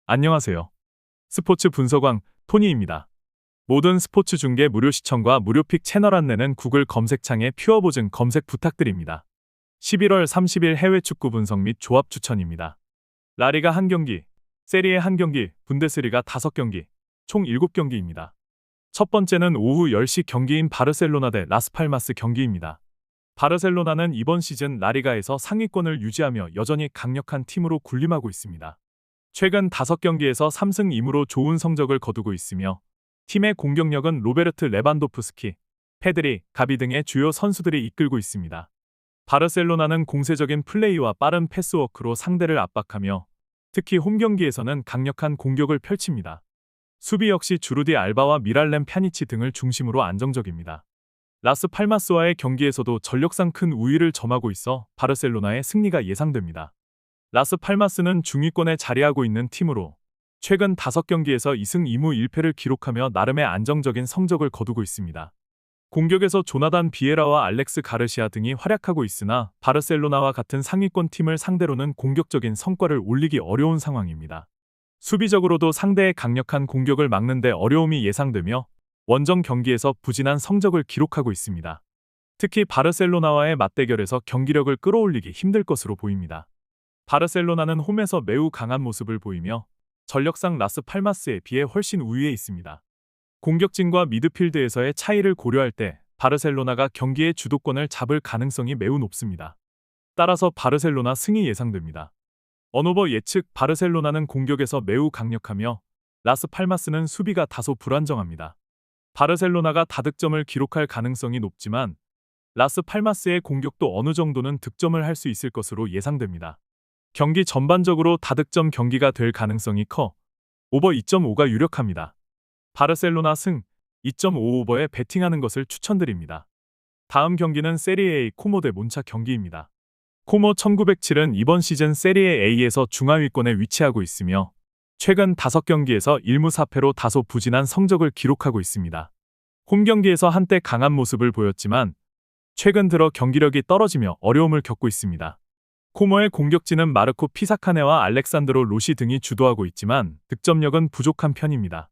안녕하세요. 스포츠 분석왕 토니입니다. 모든 스포츠 중계 무료 시청과 무료픽 채널 안내는 구글 검색창에 퓨어 보증 검색 부탁드립니다. 11월 30일 해외 축구 분석 및 조합 추천입니다. 라리가 1경기, 세리에 1경기, 분데스리가 5경기, 총 7경기입니다. 첫 번째는 오후 10시 경기인 바르셀로나 대 라스팔마스 경기입니다. 바르셀로나는 이번 시즌 라리가에서 상위권을 유지하며 여전히 강력한 팀으로 군림하고 있습니다. 최근 5경기에서 3승 2무로 좋은 성적을 거두고 있으며 팀의 공격력은 로베르트 레반도프스키, 페드리, 가비 등의 주요 선수들이 이끌고 있습니다. 바르셀로나는 공세적인 플레이와 빠른 패스워크로 상대를 압박하며 특히 홈경기에서는 강력한 공격을 펼칩니다. 수비 역시 주루디 알바와 미랄렘 펴니치 등을 중심으로 안정적입니다. 라스팔마스와의 경기에서도 전력상 큰 우위를 점하고 있어 바르셀로나의 승리가 예상됩니다. 라스팔마스는 중위권에 자리하고 있는 팀으로 최근 5경기에서 2승 2무 1패를 기록하며 나름의 안정적인 성적을 거두고 있습니다. 공격에서 조나단 비에라와 알렉스 가르시아 등이 활약하고 있으나 바르셀로나와 같은 상위권 팀을 상대로는 공격적인 성과를 올리기 어려운 상황입니다. 수비적으로도 상대의 강력한 공격을 막는 데 어려움이 예상되며 원정 경기에서 부진한 성적을 기록하고 있습니다. 특히 바르셀로나와의 맞대결에서 경기력을 끌어올리기 힘들 것으로 보입니다. 바르셀로나는 홈에서 매우 강한 모습을 보이며 전력상 라스팔마스에 비해 훨씬 우위에 있습니다. 공격진과 미드필드에서의 차이를 고려할 때 바르셀로나가 경기의 주도권을 잡을 가능성이 매우 높습니다. 따라서 바르셀로나 승이 예상됩니다. 언오버 예측 바르셀로나는 공격에서 매우 강력하며 라스팔마스는 수비가 다소 불안정합니다. 바르셀로나가 다득점을 기록할 가능성이 높지만 라스팔마스의 공격도 어느 정도는 득점을 할 수 있을 것으로 예상됩니다. 경기 전반적으로 다득점 경기가 될 가능성이 커 오버 2.5가 유력합니다. 바르셀로나 승 2.5 오버에 베팅하는 것을 추천드립니다. 다음 경기는 세리에 A 코모 대 몬차 경기입니다. 코모 1907은 이번 시즌 세리에 A에서 중하위권에 위치하고 있으며 최근 5경기에서 1무 4패로 다소 부진한 성적을 기록하고 있습니다. 홈경기에서 한때 강한 모습을 보였지만 최근 들어 경기력이 떨어지며 어려움을 겪고 있습니다. 코모의 공격진은 마르코 피사카네와 알렉산드로 로시 등이 주도하고 있지만 득점력은 부족한 편입니다.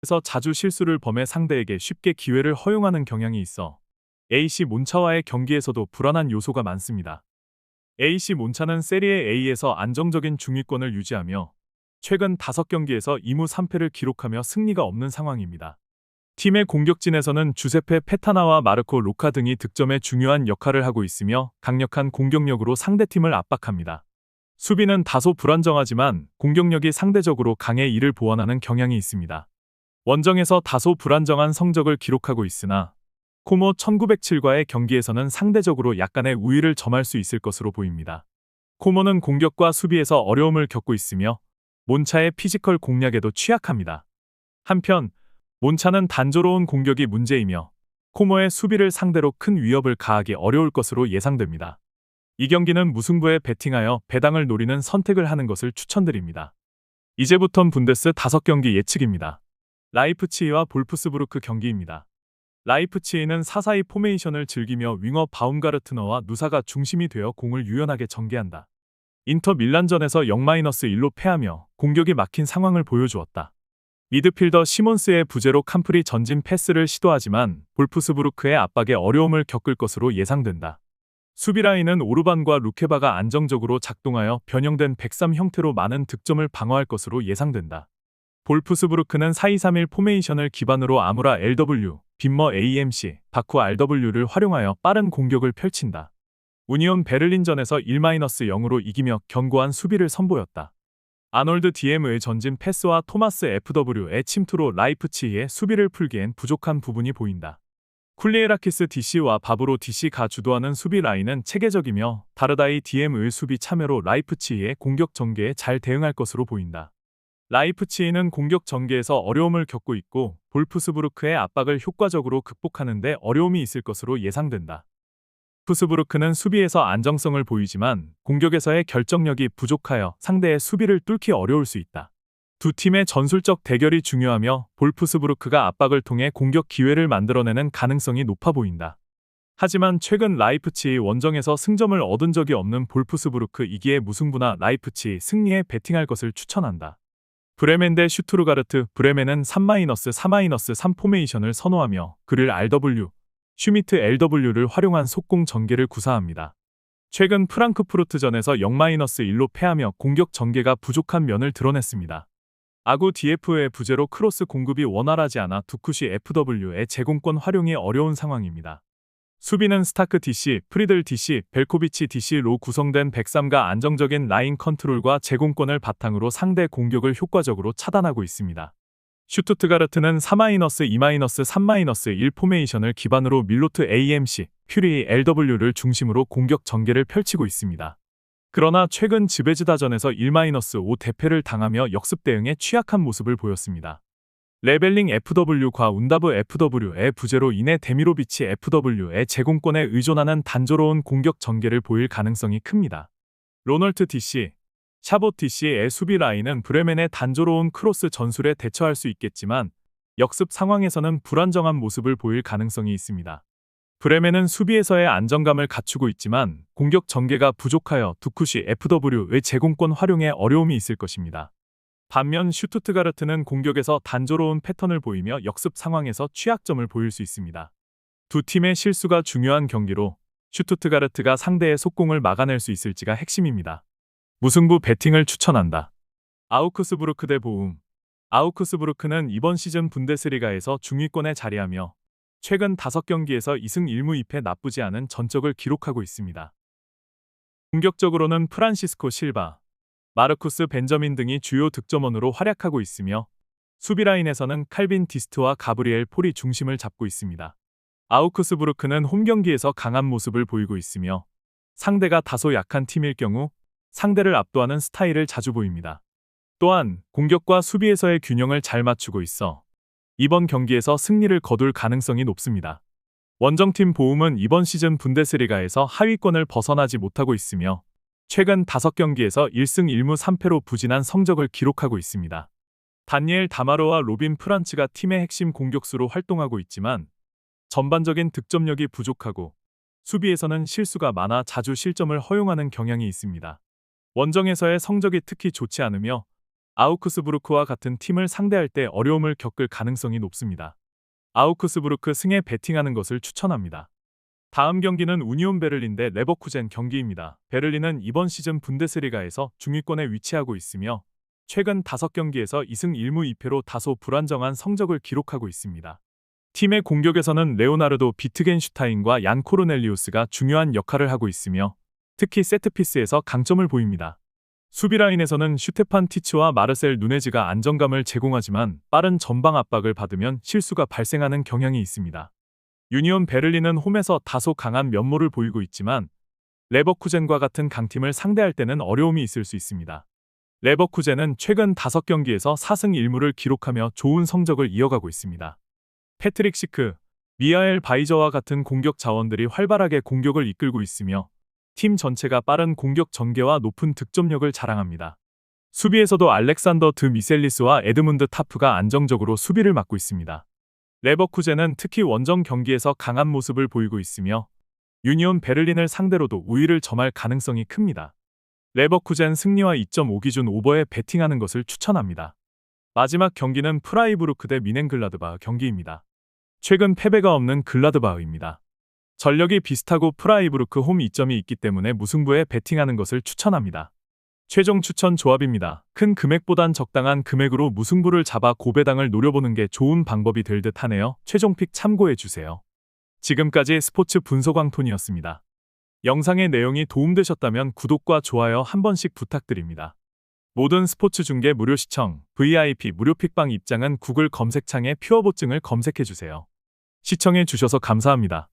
그래서 자주 실수를 범해 상대에게 쉽게 기회를 허용하는 경향이 있어 AC 몬차와의 경기에서도 불안한 요소가 많습니다. AC 몬차는 세리에 A에서 안정적인 중위권을 유지하며 최근 5경기에서 2무 3패를 기록하며 승리가 없는 상황입니다. 팀의 공격진에서는 주세페 페타나와 마르코 로카 등이 득점에 중요한 역할을 하고 있으며 강력한 공격력으로 상대팀을 압박합니다. 수비는 다소 불안정하지만 공격력이 상대적으로 강해 이를 보완하는 경향이 있습니다. 원정에서 다소 불안정한 성적을 기록하고 있으나 코모 1907과의 경기에서는 상대적으로 약간의 우위를 점할 수 있을 것으로 보입니다. 코모는 공격과 수비에서 어려움을 겪고 있으며 몬차의 피지컬 공략에도 취약합니다. 한편 몬차는 단조로운 공격이 문제이며 코모의 수비를 상대로 큰 위협을 가하기 어려울 것으로 예상됩니다. 이 경기는 무승부에 베팅하여 배당을 노리는 선택을 하는 것을 추천드립니다. 이제부턴 분데스 5경기 예측입니다. 라이프치히와 볼프스부르크 경기입니다. 라이프치히는 4-4-2 포메이션을 즐기며 윙어 바움가르트너와 누사가 중심이 되어 공을 유연하게 전개한다. 인터 밀란전에서 0-1로 패하며 공격이 막힌 상황을 보여주었다. 미드필더 시몬스의 부재로 캄프리 전진 패스를 시도하지만 볼프스부르크의 압박에 어려움을 겪을 것으로 예상된다. 수비라인은 오르반과 루케바가 안정적으로 작동하여 변형된 103 형태로 많은 득점을 방어할 것으로 예상된다. 볼프스부르크는 4-2-3-1 포메이션을 기반으로 아무라 LW, 빈머 AMC, 바쿠 RW를 활용하여 빠른 공격을 펼친다. 우니온 베를린전에서 1-0으로 이기며 견고한 수비를 선보였다. 아놀드 DM의 전진 패스와 토마스 FW의 침투로 라이프치히의 수비를 풀기엔 부족한 부분이 보인다. 쿨리에라키스 DC와 바브로 DC가 주도하는 수비 라인은 체계적이며 다르다이 DM의 수비 참여로 라이프치히의 공격 전개에 잘 대응할 것으로 보인다. 라이프치히는 공격 전개에서 어려움을 겪고 있고 볼프스부르크의 압박을 효과적으로 극복하는 데 어려움이 있을 것으로 예상된다. 볼프스부르크는 수비에서 안정성을 보이지만 공격에서의 결정력이 부족하여 상대의 수비를 뚫기 어려울 수 있다. 두 팀의 전술적 대결이 중요하며 볼프스부르크가 압박을 통해 공격 기회를 만들어내는 가능성이 높아 보인다. 하지만 최근 라이프치히 원정에서 승점을 얻은 적이 없는 볼프스부르크 2기의 무승부나 라이프치히 승리에 베팅할 것을 추천한다. 브레멘 대 슈투르가르트. 브레멘은 3-4-3 포메이션을 선호하며 그릴 RW, 슈미트 LW를 활용한 속공 전개를 구사합니다. 최근 프랑크푸르트전에서 0-1로 패하며 공격 전개가 부족한 면을 드러냈습니다. 아구 DF의 부재로 크로스 공급이 원활하지 않아 두쿠시 FW의 제공권 활용이 어려운 상황입니다. 수비는 스타크 DC, 프리들 DC, 벨코비치 DC로 구성된 백삼가 안정적인 라인 컨트롤과 제공권을 바탕으로 상대 공격을 효과적으로 차단하고 있습니다. 슈투트가르트는 4-2-3-1 포메이션을 기반으로 밀로트 AMC, 퓨리 LW를 중심으로 공격 전개를 펼치고 있습니다. 그러나 최근 즈베즈다전에서 1-5 대패를 당하며 역습 대응에 취약한 모습을 보였습니다. 레벨링 FW과 운다브 FW의 부재로 인해 데미로비치 FW의 제공권에 의존하는 단조로운 공격 전개를 보일 가능성이 큽니다. 로널트 DC, 샤봇 DC의 수비 라인은 브레멘의 단조로운 크로스 전술에 대처할 수 있겠지만 역습 상황에서는 불안정한 모습을 보일 가능성이 있습니다. 브레멘은 수비에서의 안정감을 갖추고 있지만 공격 전개가 부족하여 두쿠시 FW의 제공권 활용에 어려움이 있을 것입니다. 반면 슈투트가르트는 공격에서 단조로운 패턴을 보이며 역습 상황에서 취약점을 보일 수 있습니다. 두 팀의 실수가 중요한 경기로 슈투트가르트가 상대의 속공을 막아낼 수 있을지가 핵심입니다. 무승부 배팅을 추천한다. 아우크스부르크 대 보움. 아우크스부르크는 이번 시즌 분데스리가에서 중위권에 자리하며 최근 5경기에서 2승 1무 2패 나쁘지 않은 전적을 기록하고 있습니다. 공격적으로는 프란시스코 실바, 마르쿠스 벤저민 등이 주요 득점원으로 활약하고 있으며 수비라인에서는 칼빈 디스트와 가브리엘 폴이 중심을 잡고 있습니다. 아우크스부르크는 홈경기에서 강한 모습을 보이고 있으며 상대가 다소 약한 팀일 경우 상대를 압도하는 스타일을 자주 보입니다. 또한 공격과 수비에서의 균형을 잘 맞추고 있어 이번 경기에서 승리를 거둘 가능성이 높습니다. 원정팀 보움은 이번 시즌 분데스리가에서 하위권을 벗어나지 못하고 있으며 최근 5경기에서 1승 1무 3패로 부진한 성적을 기록하고 있습니다. 다니엘 다마로와 로빈 프란츠가 팀의 핵심 공격수로 활동하고 있지만 전반적인 득점력이 부족하고 수비에서는 실수가 많아 자주 실점을 허용하는 경향이 있습니다. 원정에서의 성적이 특히 좋지 않으며 아우크스부르크와 같은 팀을 상대할 때 어려움을 겪을 가능성이 높습니다. 아우크스부르크 승에 베팅하는 것을 추천합니다. 다음 경기는 우니온 베를린 대 레버쿠젠 경기입니다. 베를린은 이번 시즌 분데스리가에서 중위권에 위치하고 있으며 최근 5경기에서 2승 1무 2패로 다소 불안정한 성적을 기록하고 있습니다. 팀의 공격에서는 레오나르도 비트겐슈타인과 얀 코르넬리우스가 중요한 역할을 하고 있으며 특히 세트피스에서 강점을 보입니다. 수비라인에서는 슈테판 티츠와 마르셀 누네즈가 안정감을 제공하지만 빠른 전방 압박을 받으면 실수가 발생하는 경향이 있습니다. 유니온 베를린은 홈에서 다소 강한 면모를 보이고 있지만 레버쿠젠과 같은 강팀을 상대할 때는 어려움이 있을 수 있습니다. 레버쿠젠은 최근 5경기에서 4승 1무를 기록하며 좋은 성적을 이어가고 있습니다. 패트릭 시크, 미하엘 바이저와 같은 공격 자원들이 활발하게 공격을 이끌고 있으며 팀 전체가 빠른 공격 전개와 높은 득점력을 자랑합니다. 수비에서도 알렉산더 드 미셀리스와 에드문드 타프가 안정적으로 수비를 맡고 있습니다. 레버쿠젠은 특히 원정 경기에서 강한 모습을 보이고 있으며 유니온 베를린을 상대로도 우위를 점할 가능성이 큽니다. 레버쿠젠 승리와 2.5 기준 오버에 베팅하는 것을 추천합니다. 마지막 경기는 프라이부르크 대 미넨글라드바흐 경기입니다. 최근 패배가 없는 글라드바흐입니다. 전력이 비슷하고 프라이부르크 홈 이점이 있기 때문에 무승부에 베팅하는 것을 추천합니다. 최종 추천 조합입니다. 큰 금액보단 적당한 금액으로 무승부를 잡아 고배당을 노려보는 게 좋은 방법이 될 듯 하네요. 최종 픽 참고해주세요. 지금까지 스포츠 분석왕톤이었습니다. 영상의 내용이 도움되셨다면 구독과 좋아요 한 번씩 부탁드립니다. 모든 스포츠 중계 무료 시청, VIP 무료 픽방 입장은 구글 검색창에 퓨어보증을 검색해주세요. 시청해주셔서 감사합니다.